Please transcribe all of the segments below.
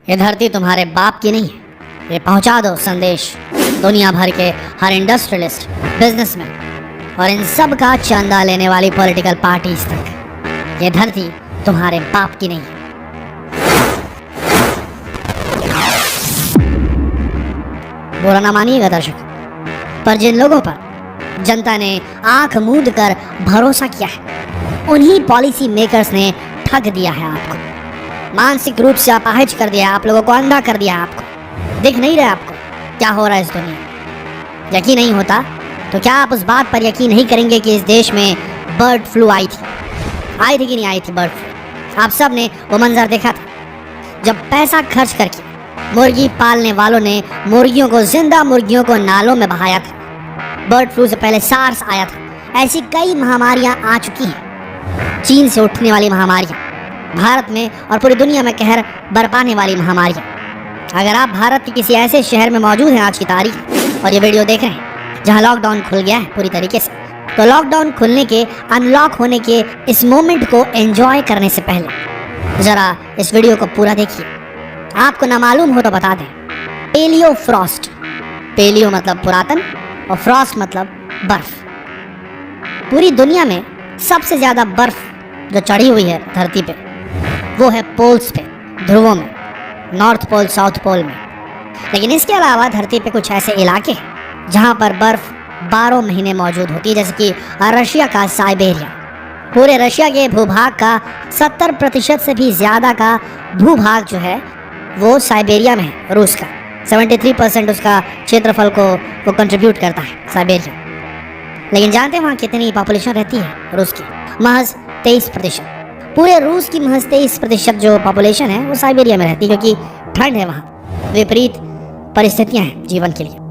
ये धरती तुम्हारे बाप की नहीं है। ये पहुंचा दो संदेश दुनिया भर के हर इंडस्ट्रियलिस्ट, बिजनेसमैन और इन सब का चंदा लेने वाली पॉलिटिकल पार्टीज तक। ये धरती तुम्हारे बाप की नहीं है। बुरा ना मानिएगा दर्शक, पर जिन लोगों पर जनता ने आंख मूंद कर भरोसा किया है, उन्हीं पॉलिसी मेकर्स ने ठग दिया है आपको, मानसिक रूप से अपाहिज कर दिया, आप लोगों को अंधा कर दिया। आपको दिख नहीं रहा आपको क्या हो रहा है इस दुनिया में। यकीन नहीं होता तो क्या आप उस बात पर यकीन नहीं करेंगे कि इस देश में बर्ड फ्लू आई थी कि नहीं आई थी बर्ड फ्लू। आप सब ने वो मंजर देखा था जब पैसा खर्च करके मुर्गी पालने वालों ने मुर्गियों को, जिंदा मुर्गियों को नालों में बहाया था। बर्ड फ्लू से पहले सार्स आया था। ऐसी कई महामारियां आ चुकी हैं, चीन से उठने वाली महामारियां, भारत में और पूरी दुनिया में कहर बरपाने वाली महामारियां। अगर आप भारत के किसी ऐसे शहर में मौजूद हैं आज की तारीख और ये वीडियो देख रहे हैं जहां लॉकडाउन खुल गया है पूरी तरीके से, तो लॉकडाउन खुलने के, अनलॉक होने के इस मोमेंट को एंजॉय करने से पहले जरा इस वीडियो को पूरा देखिए। आपको ना मालूम हो तो बता दें, पेलियो फ्रॉस्ट, पेलियो मतलब पुरातन और फ्रॉस्ट मतलब बर्फ। पूरी दुनिया में सबसे ज्यादा बर्फ जो चढ़ी हुई है धरती पे वो है पोल्स पे, ध्रुवों में, नॉर्थ पोल, साउथ पोल में। लेकिन इसके अलावा धरती पे कुछ ऐसे इलाके हैं जहाँ पर बर्फ 12 महीने मौजूद होती है, जैसे कि रशिया का साइबेरिया। पूरे रशिया के भूभाग का 70% से भी ज़्यादा का भूभाग जो है वो साइबेरिया में है। रूस का 73% उसका क्षेत्रफल को वो कंट्रीब्यूट करता है साइबेरिया। लेकिन जानते हैं वहाँ कितनी पॉपुलेशन रहती है रूस की? महज 23%। पूरे रूस की महज 23% जो पॉपुलेशन है वो साइबेरिया में रहती है, क्योंकि ठंड है वहाँ, विपरीत परिस्थितियाँ हैं जीवन के लिए।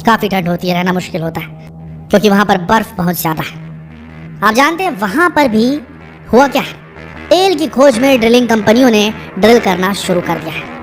काफ़ी ठंड होती है, रहना मुश्किल होता है क्योंकि वहाँ पर बर्फ बहुत ज़्यादा है। आप जानते हैं वहाँ पर भी हुआ क्या है? तेल की खोज में ड्रिलिंग कंपनियों ने ड्रिल करना शुरू कर दिया है।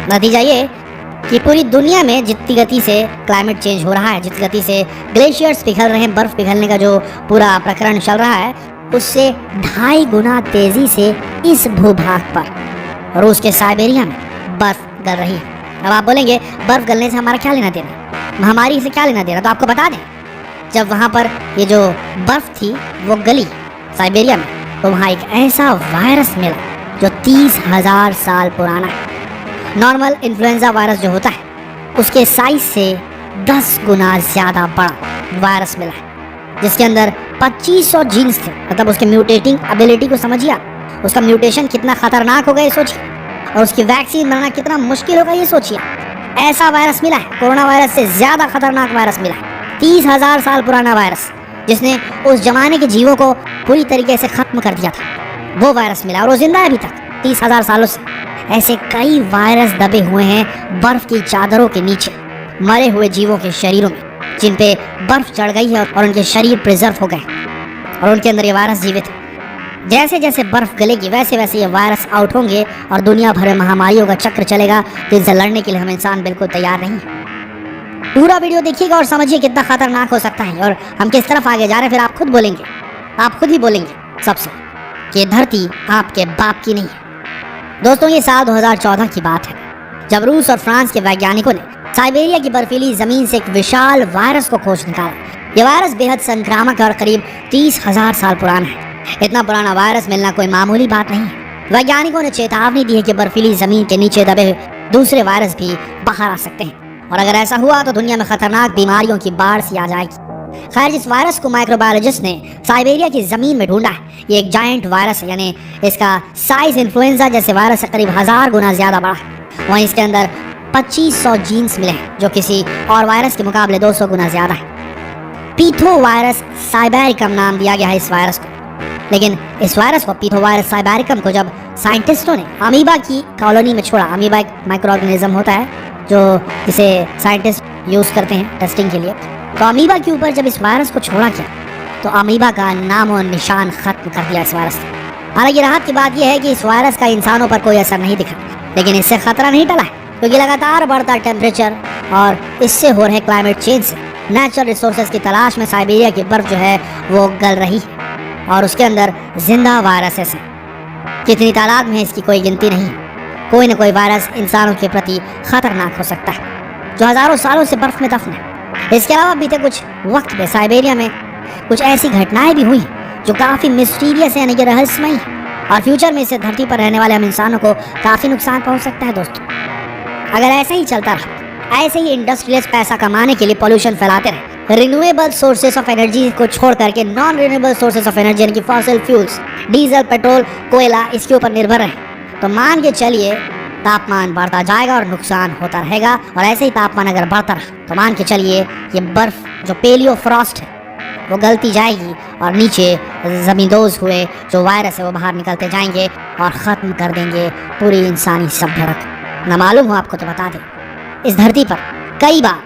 नतीजा ये कि पूरी दुनिया में जितनी गति से क्लाइमेट चेंज हो रहा है, जितनी गति से ग्लेशियर्स पिघल रहे हैं, बर्फ़ पिघलने का जो पूरा प्रकरण चल रहा है, उससे 2.5 गुना तेजी से इस भूभाग पर, रूस के साइबेरिया में, बर्फ गल रही है। अब आप बोलेंगे बर्फ गलने से हमारा क्या लेना देना, महामारी से क्या लेना देना? तो आपको बता दें, जब वहाँ पर ये जो बर्फ थी वो गली साइबेरिया में, तो वहाँ एक ऐसा वायरस मिला जो 30,000 साल पुराना है। नॉर्मल इन्फ्लुएंजा वायरस जो होता है उसके साइज से 10 गुना ज़्यादा बड़ा वायरस मिला है, जिसके अंदर 2500 जीन्स थे। मतलब उसके म्यूटेटिंग एबिलिटी को समझिए आप, उसका म्यूटेशन कितना खतरनाक होगा ये सोचिए, और उसकी वैक्सीन बनाना कितना मुश्किल होगा ये सोचिए। ऐसा वायरस मिला है, कोरोना वायरस से ज़्यादा खतरनाक वायरस मिला है, 30,000 साल पुराना वायरस, जिसने उस जमाने के जीवों को पूरी तरीके से ख़त्म कर दिया था। वो वायरस मिला और वो जिंदा है अभी तक 30,000 सालों से। ऐसे कई वायरस दबे हुए हैं बर्फ़ की चादरों के नीचे, मरे हुए जीवों के शरीरों में, जिन पे बर्फ़ चढ़ गई है और उनके शरीर प्रिजर्व हो गए और उनके अंदर ये वायरस जीवित है। जैसे जैसे बर्फ़ गलेगी वैसे वैसे ये वायरस आउट होंगे और दुनिया भर में महामारियों का चक्र चलेगा, जिनसे लड़ने के लिए हम इंसान बिल्कुल तैयार नहीं है। पूरा वीडियो देखिएगा और समझिए कितना खतरनाक हो सकता है और हम किस तरफ आगे जा रहे हैं। फिर आप खुद बोलेंगे, आप खुद ही बोलेंगे सबसे कि धरती आपके बाप की नहीं है। दोस्तों, ये साल 2014 की बात है जब रूस और फ्रांस के वैज्ञानिकों ने साइबेरिया की बर्फीली जमीन से एक विशाल वायरस को खोज निकाला। ये वायरस बेहद संक्रामक और करीब 30,000 साल पुराना है। इतना पुराना वायरस मिलना कोई मामूली बात नहीं है। वैज्ञानिकों ने चेतावनी दी है कि बर्फीली जमीन के नीचे दबे दूसरे वायरस भी बाहर आ सकते हैं, और अगर ऐसा हुआ तो दुनिया में खतरनाक बीमारियों की बाढ़ सी आ जाएगी। खैर, जिस वायरस को माइक्रोबायोलॉजिस्ट ने साइबेरिया की ज़मीन में ढूंढा है, ये एक जायंट वायरस है, यानी इसका साइज इन्फ्लुएंजा जैसे वायरस से करीब 1000 गुना ज़्यादा बड़ा है। वहीं इसके अंदर 2500 जीन्स मिले हैं, जो किसी और वायरस के मुकाबले 200 गुना ज़्यादा है। पीथो वायरस साइबेरिकम नाम दिया गया है इस वायरस को। लेकिन इस वायरस को, पीथो वायरस साइबेरिकम को, जब साइंटिस्टों ने अमीबा की कॉलोनी में छोड़ा, अमीबा एक माइक्रो ऑर्गेनिज्म होता है जो इसे साइंटिस्ट यूज़ करते हैं टेस्टिंग के लिए, तो अमीबा के ऊपर जब इस वायरस को छोड़ा गया तो अमीबा का नाम और निशान खत्म कर दिया इस वायरस ने। हालांकि राहत की बात यह है कि इस वायरस का इंसानों पर कोई असर नहीं दिखा, लेकिन इससे खतरा नहीं टला है, क्योंकि लगातार बढ़ता टेम्परेचर और इससे हो रहे क्लाइमेट चेंज से नेचुरल रिसोर्सेज की तलाश में साइबेरिया की बर्फ जो है वो गल रही है और उसके अंदर जिंदा वायरसेस हैं। कितनी तादाद में है इसकी कोई गिनती नहीं है। कोई न कोई वायरस इंसानों के प्रति खतरनाक हो सकता है, जो हजारों सालों से बर्फ में दफन है। इसके अलावा बीते कुछ वक्त में साइबेरिया में कुछ ऐसी घटनाएं भी हुई जो काफ़ी मिस्टीरियस यानी कि रहस्यमयी है, और फ्यूचर में इसे धरती पर रहने वाले हम इंसानों को काफ़ी नुकसान पहुंच सकता है। दोस्तों, अगर ऐसा ही चलता रहा, ऐसे ही इंडस्ट्रियलिस्ट पैसा कमाने के लिए पॉल्यूशन फैलाते रहे, रिन्यूएबल सोर्सेस ऑफ एनर्जी को छोड़ करके non renewable sources of energy यानी कि फॉसिल फ्यूल्स, डीजल, पेट्रोल, कोयला, इसके ऊपर निर्भर रहे, तो मान के चलिए तापमान बढ़ता जाएगा और नुकसान होता रहेगा। और ऐसे ही तापमान अगर बढ़ता रहा तो मान के चलिए ये बर्फ जो पेलियो फ्रॉस्ट है वो गलती जाएगी और नीचे ज़मींदोज़ हुए जो वायरस है वो बाहर निकलते जाएंगे और ख़त्म कर देंगे पूरी इंसानी सभ्यता। ना मालूम हो आपको तो बता दें, इस धरती पर कई बार,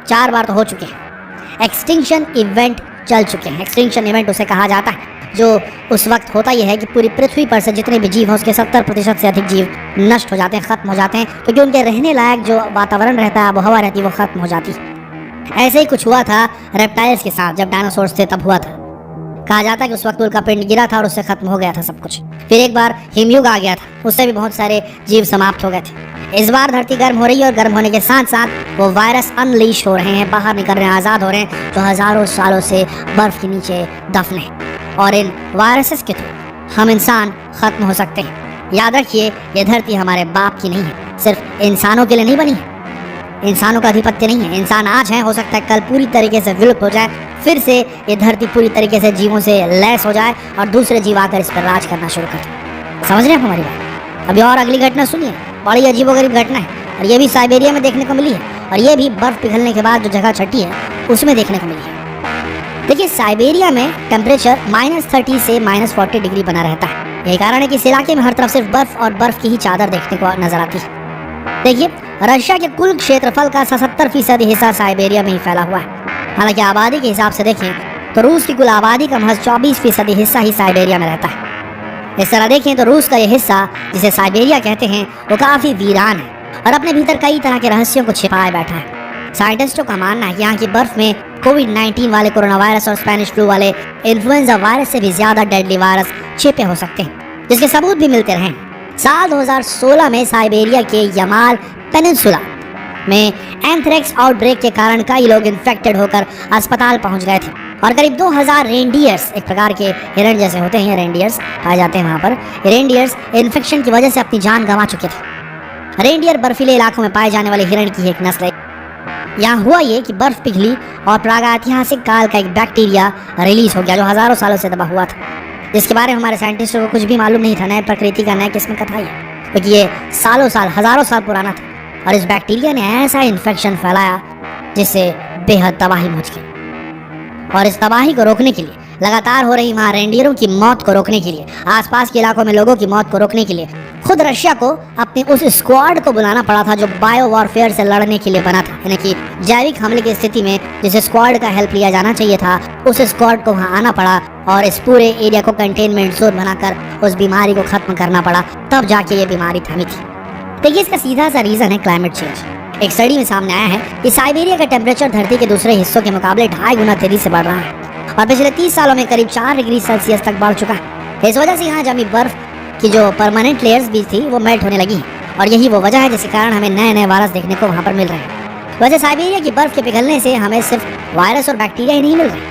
4 बार तो हो चुके हैं, एक्सटिंक्शन इवेंट चल चुके हैं। एक्सटिंक्शन इवेंट उसे कहा जाता है जो उस वक्त होता यह है कि पूरी पृथ्वी पर से जितने भी जीव हैं उसके 70% से अधिक जीव नष्ट हो जाते हैं, ख़त्म हो जाते हैं, क्योंकि उनके रहने लायक जो वातावरण रहता है, आबोहवा रहती है, वो ख़त्म हो जाती है। ऐसे ही कुछ हुआ था रेप्टाइल्स के साथ, जब डायनासोर्स थे तब हुआ था। कहा जाता है कि उस वक्त उनका पिंड गिरा था और उससे खत्म हो गया था सब कुछ। फिर एक बार हिमयुग आ गया था, उससे भी बहुत सारे जीव समाप्त हो गए थे। इस बार धरती गर्म हो रही है और गर्म होने के साथ साथ वो वायरस अनलीश हो रहे हैं, बाहर निकल रहे हैं, आज़ाद हो रहे हैं, जो हज़ारों सालों से बर्फ के नीचे दफन है। और इन वायरसेस के थ्रू हम इंसान खत्म हो सकते हैं। याद रखिए, ये धरती हमारे बाप की नहीं है, सिर्फ इंसानों के लिए नहीं बनी है, इंसानों का आधिपत्य नहीं है। इंसान आज है, हो सकता है कल पूरी तरीके से विलुप्त हो जाए, फिर से ये धरती पूरी तरीके से जीवों से लैस हो जाए और दूसरे जीव आकर इस पर राज करना शुरू कर दें। समझ रहे हैं हमारी बात? अभी और अगली घटना सुनिए, बड़ी अजीबोगरीब घटना है, और ये भी साइबेरिया में देखने को मिली है, और ये भी बर्फ पिघलने के बाद जो जगह छटी है उसमें देखने को मिली है। देखिए, साइबेरिया में टेम्परेचर -30 से -40 डिग्री बना रहता है। यही कारण है कि इस इलाके में हर तरफ सिर्फ बर्फ और बर्फ की ही चादर देखने को नजर आती है। देखिए, रशिया के कुल क्षेत्रफल का 77% हिस्सा साइबेरिया में ही फैला हुआ है। हालांकि आबादी के हिसाब से देखें तो रूस की कुल आबादी का महज 24% हिस्सा ही साइबेरिया में रहता है। इस तरह देखें तो रूस का यह हिस्सा, जिसे साइबेरिया कहते हैं, वो काफ़ी वीरान है और अपने भीतर कई तरह के रहस्यों को छिपाए बैठा है। साइंटिस्टों का मानना है कि यहाँ की बर्फ में कोविड-19 वाले कोरोना वायरस और स्पेनिश फ्लू वाले इन्फ्लुएंजा वायरस से भी ज्यादा डेडली वायरस छिपे हो सकते हैं, जिसके सबूत भी मिलते रहे। साल 2016 में साइबेरिया के यमाल पेनिनसुला में एंथ्रेक्स आउटब्रेक के कारण कई लोग इन्फेक्टेड होकर अस्पताल पहुंच गए थे और करीब 2000 रेनडियर्स, एक प्रकार के हिरण जैसे होते हैं रेनडियर्स, पाए जाते हैं वहाँ पर, रेनडियर्स इन्फेक्शन की वजह से अपनी जान गंवा चुके थे। रेनडियर बर्फीले इलाकों में पाए जाने वाले हिरण की एक नस्ल है। यहाँ हुआ ये कि बर्फ पिघली और प्रागैतिहासिक काल का एक बैक्टीरिया रिलीज हो गया जो हजारों सालों से दबा हुआ था, जिसके बारे में हमारे साइंटिस्टों को कुछ भी मालूम नहीं था। नए प्रकृति का नया किस्म का था ये, क्योंकि ये सालों साल, हजारों साल पुराना था, और इस बैक्टीरिया ने ऐसा इन्फेक्शन फैलाया जिससे बेहद तबाही मच गई। और इस तबाही को रोकने के लिए, लगातार हो रही वहाँ रेंडियरों की मौत को रोकने के लिए, आसपास के इलाकों में लोगों की मौत को रोकने के लिए खुद रशिया को अपने उस स्क्वाड को बुलाना पड़ा था जो बायो वॉरफेयर से लड़ने के लिए बना था। यानी कि जैविक हमले की स्थिति में जिस स्क्वाड का हेल्प लिया जाना चाहिए था, उस स्क्वाड को वहाँ आना पड़ा और इस पूरे एरिया को कंटेनमेंट जोन बनाकर उस बीमारी को खत्म करना पड़ा, तब जाके ये बीमारी थमी थी। देखिए, इसका सीधा सा रीजन है क्लाइमेट चेंज। एक स्टडी में सामने आया है कि साइबेरिया का टेम्परेचर धरती के दूसरे हिस्सों के मुकाबले 2.5 गुना तेजी से बढ़ रहा है और पिछले 30 सालों में करीब 4 डिग्री सेल्सियस तक बढ़ चुका है। इस वजह से यहाँ जमी बर्फ की जो परमानेंट लेयर्स भी थी वो मेल्ट होने लगी और यही वो वजह है जिसके कारण हमें नए नए वायरस देखने को वहाँ पर मिल रहे हैं। वैसे साइबेरिया की बर्फ के पिघलने से हमें सिर्फ वायरस और बैक्टीरिया ही नहीं मिल रहे,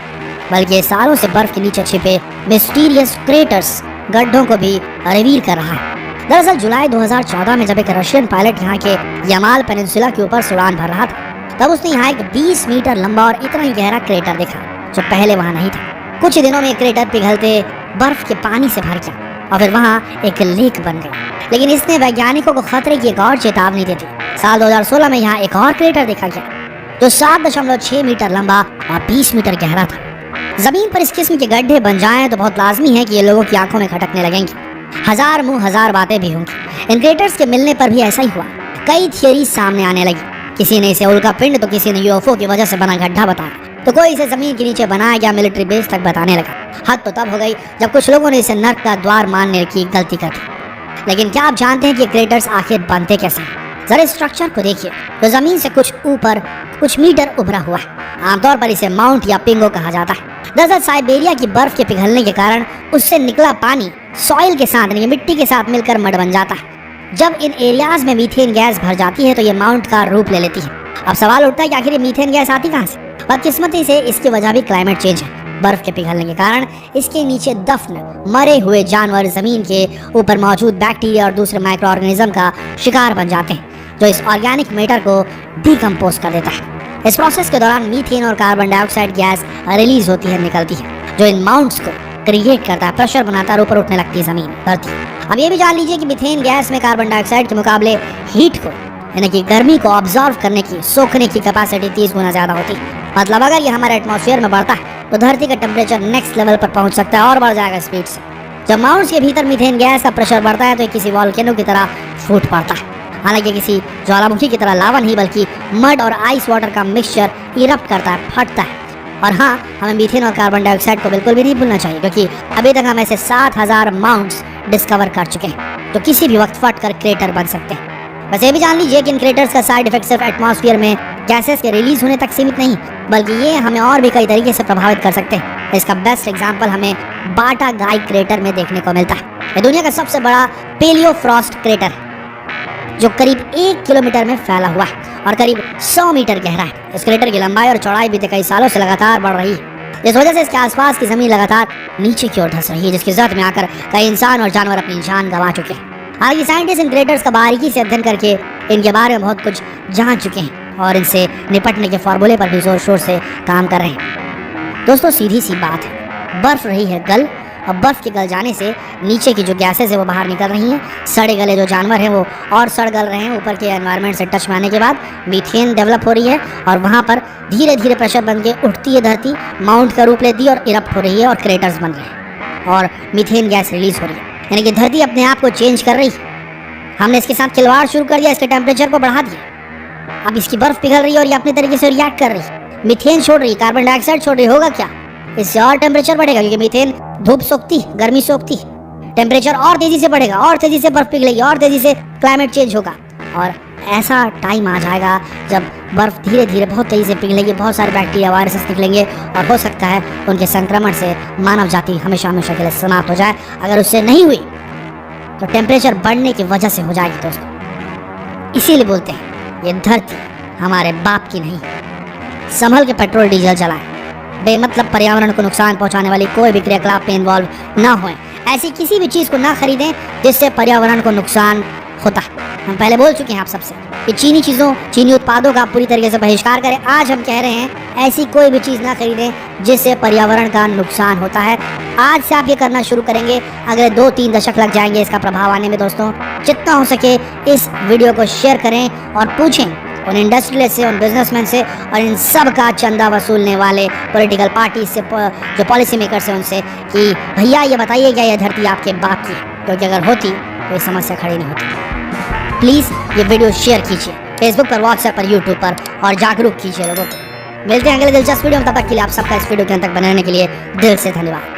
बल्कि सालों से बर्फ के नीचे छिपे मिस्टीरियस क्रेटर्स, गड्ढों को भी रिवील कर रहा है। दरअसल जुलाई 2014 में जब एक रशियन पायलट यहाँ के यमाल पेनिनसुला के ऊपर उड़ान भर रहा था, तब उसने यहाँ एक 20 मीटर लंबा और इतना ही गहरा क्रेटर देखा जो पहले वहाँ नहीं था। कुछ ही दिनों में क्रेटर पिघलते बर्फ के पानी से भर गया और फिर वहाँ एक लेक बन गया। लेकिन इसने वैज्ञानिकों को खतरे की एक और चेतावनी दी थी। साल 2016 में यहाँ एक और क्रेटर देखा गया जो 7.6 मीटर लंबा और 20 मीटर गहरा था। जमीन पर इस किस्म के गड्ढे बन जाएं तो बहुत लाजमी है कि ये लोगों की आंखों में खटकने लगेंगे। हजार मुंह हजार बातें भी होंगी। इन क्रेटर्स के मिलने पर भी ऐसा ही हुआ। कई थियरी सामने आने लगी। किसी ने इसे उल्का पिंड तो किसी ने यूएफओ की वजह से बना गड्ढा बताया, तो कोई इसे जमीन के नीचे बनाया गया मिलिट्री बेस तक बताने लगा। हद तो तब हो गई जब कुछ लोगों ने इसे नर्क का द्वार मानने की गलती कर दी। लेकिन क्या आप जानते हैं कि क्रेटर्स आखिर बनते कैसे हैं? जरा स्ट्रक्चर को देखिए, तो जमीन से कुछ ऊपर कुछ मीटर उभरा हुआ है। आमतौर पर इसे माउंट या पिंगो कहा जाता है। दरअसल साइबेरिया की बर्फ के पिघलने के कारण उससे निकला पानी सॉइल के साथ, नहीं मिट्टी के साथ मिलकर मड बन जाता है जब इन एरियाज में मीथेन गैस भर जाती है तो ये माउंट का रूप ले लेती है। अब सवाल उठता है कि आखिर ये मीथेन गैस आती कहाँ से? बदकिस्मती से इसकी वजह भी क्लाइमेट चेंज है। बर्फ के पिघलने के कारण इसके नीचे दफन मरे हुए जानवर जमीन के ऊपर मौजूद बैक्टीरिया और दूसरे माइक्रो ऑर्गेनिज्म का शिकार बन जाते हैं, जो इस ऑर्गेनिक मैटर को डिकम्पोज कर देता है। इस प्रोसेस के दौरान मीथेन और कार्बन डाइऑक्साइड गैस रिलीज होती है, निकलती है, जो इन माउंट्स को क्रिएट करता है, प्रेशर बनाता है, ऊपर उठने लगती है जमीन धरती। अब ये भी जान लीजिए कि मीथेन गैस में कार्बन डाइऑक्साइड के मुकाबले हीट को, यानी कि गर्मी को ऑब्जर्व करने की, सोखने की कैपेसिटी 30 गुना ज्यादा होती है। मतलब अगर ये हमारे एटमॉस्फेयर में बढ़ता है तो धरती का टेम्परेचर नेक्स्ट लेवल पर पहुंच सकता है और बढ़ जाएगा स्पीड से। जब माउंट्स के भीतर मीथेन गैस का प्रेशर बढ़ता है तो ये किसी वॉल्केनो की तरह फूट पड़ता है। हालांकि किसी ज्वालामुखी की तरह लावा नहीं, बल्कि मड और आइस वाटर का मिक्सचर इरप्ट करता है, फटता है। और हाँ, हमें मीथेन और कार्बन डाइऑक्साइड को बिल्कुल भी नहीं भूलना चाहिए, क्योंकि अभी तक हम ऐसे 7000 माउंट्स डिस्कवर कर चुके हैं जो किसी भी वक्त फट कर क्रेटर बन सकते हैं। वैसे ये भी जान लीजिए कि इन क्रेटर्स का साइड इफेक्ट सिर्फ एटमॉस्फेयर में गैसेस के रिलीज होने तक सीमित नहीं, बल्कि ये हमें और भी कई तरीके से प्रभावित कर सकते हैं। इसका बेस्ट एग्जांपल हमें बाटा गाई क्रेटर में देखने को मिलता है। ये दुनिया का सबसे बड़ा पेलियोफ्रॉस्ट क्रेटर है, जो करीब 1 किलोमीटर में फैला हुआ है और करीब 100 मीटर गहरा है। इस क्रेटर की लंबाई और चौड़ाई बीते कई सालों से लगातार बढ़ रही है। इस वजह से इसके आसपास की जमीन लगातार नीचे की ओर धंस रही है, जिसकी जद में आकर कई इंसान और जानवर अपनी जान गंवा चुके हैं। हालांकि साइंटिस्ट इन क्रेटर्स का बारीकी से अध्ययन करके इनके बारे में बहुत कुछ जान चुके हैं और इनसे निपटने के फॉर्मूले पर भी जोर शोर से काम कर रहे हैं। दोस्तों, सीधी सी बात है, बर्फ रही है गल, और बर्फ के गल जाने से नीचे की जो गैसेस है वो बाहर निकल रही हैं। सड़े गले जो जानवर हैं वो और सड़ गल रहे हैं। ऊपर के एनवायरनमेंट से टच में आने के बाद मीथेन डेवलप हो रही है और वहाँ पर धीरे धीरे प्रेशर बन के उठती है धरती, माउंट का रूप लेती है और इरप्ट हो रही है और क्रेटर्स बन रहे हैं और मीथेन गैस रिलीज हो रही है। यानी कि धरती अपने आप को चेंज कर रही है। हमने इसके साथ खिलवाड़ शुरू कर दिया, इसके टेम्परेचर को बढ़ा दिया। अब इसकी बर्फ पिघल रही है और ये अपने तरीके से रिएक्ट कर रही है, मीथेन छोड़ रही है, कार्बन डाइऑक्साइड छोड़ रही। होगा क्या? इससे और टेम्परेचर बढ़ेगा, क्योंकि मीथेन धूप सोखती, गर्मी सोखती। टेम्परेचर और तेजी से बढ़ेगा, और तेजी से बर्फ पिघलेगी, और तेजी से क्लाइमेट चेंज होगा। और ऐसा टाइम आ जाएगा जब बर्फ धीरे धीरे बहुत तेजी से पिघलेगी, बहुत सारे बैक्टीरिया वायरसेस निकलेंगे और हो सकता है उनके संक्रमण से मानव जाति हमेशा हमेशा के लिए समाप्त हो जाए। अगर उससे नहीं हुई तो टेम्परेचर बढ़ने की वजह से हो जाएगी। दोस्तों, इसीलिए बोलते हैं ये धरती हमारे बाप की नहीं। संभल के पेट्रोल डीजल जलाएं, बेमतलब पर्यावरण को नुकसान पहुंचाने वाली कोई भी क्रियाकलाप में इन्वॉल्व ना होएं, ऐसी किसी भी चीज को ना खरीदें जिससे पर्यावरण को नुकसान होता है। हम पहले बोल चुके हैं आप सबसे कि चीनी चीज़ों, चीनी उत्पादों का पूरी तरीके से बहिष्कार करें। आज हम कह रहे हैं ऐसी कोई भी चीज़ ना खरीदें जिससे पर्यावरण का नुकसान होता है। आज से आप ये करना शुरू करेंगे, अगले 2-3 दशक लग जाएंगे इसका प्रभाव आने में। दोस्तों, जितना हो सके इस वीडियो को शेयर करें और पूछें उन इंडस्ट्रियलिस्ट से, उन बिजनेसमैन से और इन सब का चंदा वसूलने वाले पॉलिटिकल पार्टी से, जो पॉलिसी मेकर्स हैं, उनसे कि भैया ये बताइए क्या ये धरती आपके बाप की? क्योंकि अगर होती तो ये समस्या खड़ी नहीं होती। प्लीज़ ये वीडियो शेयर कीजिए फेसबुक पर, व्हाट्सएप पर, यूट्यूब पर और जागरूक कीजिए लोगों को। मिलते हैं अगले दिलचस्प वीडियो में। तब तक के लिए आप सबका इस वीडियो के अंत तक बने रहने के लिए दिल से धन्यवाद।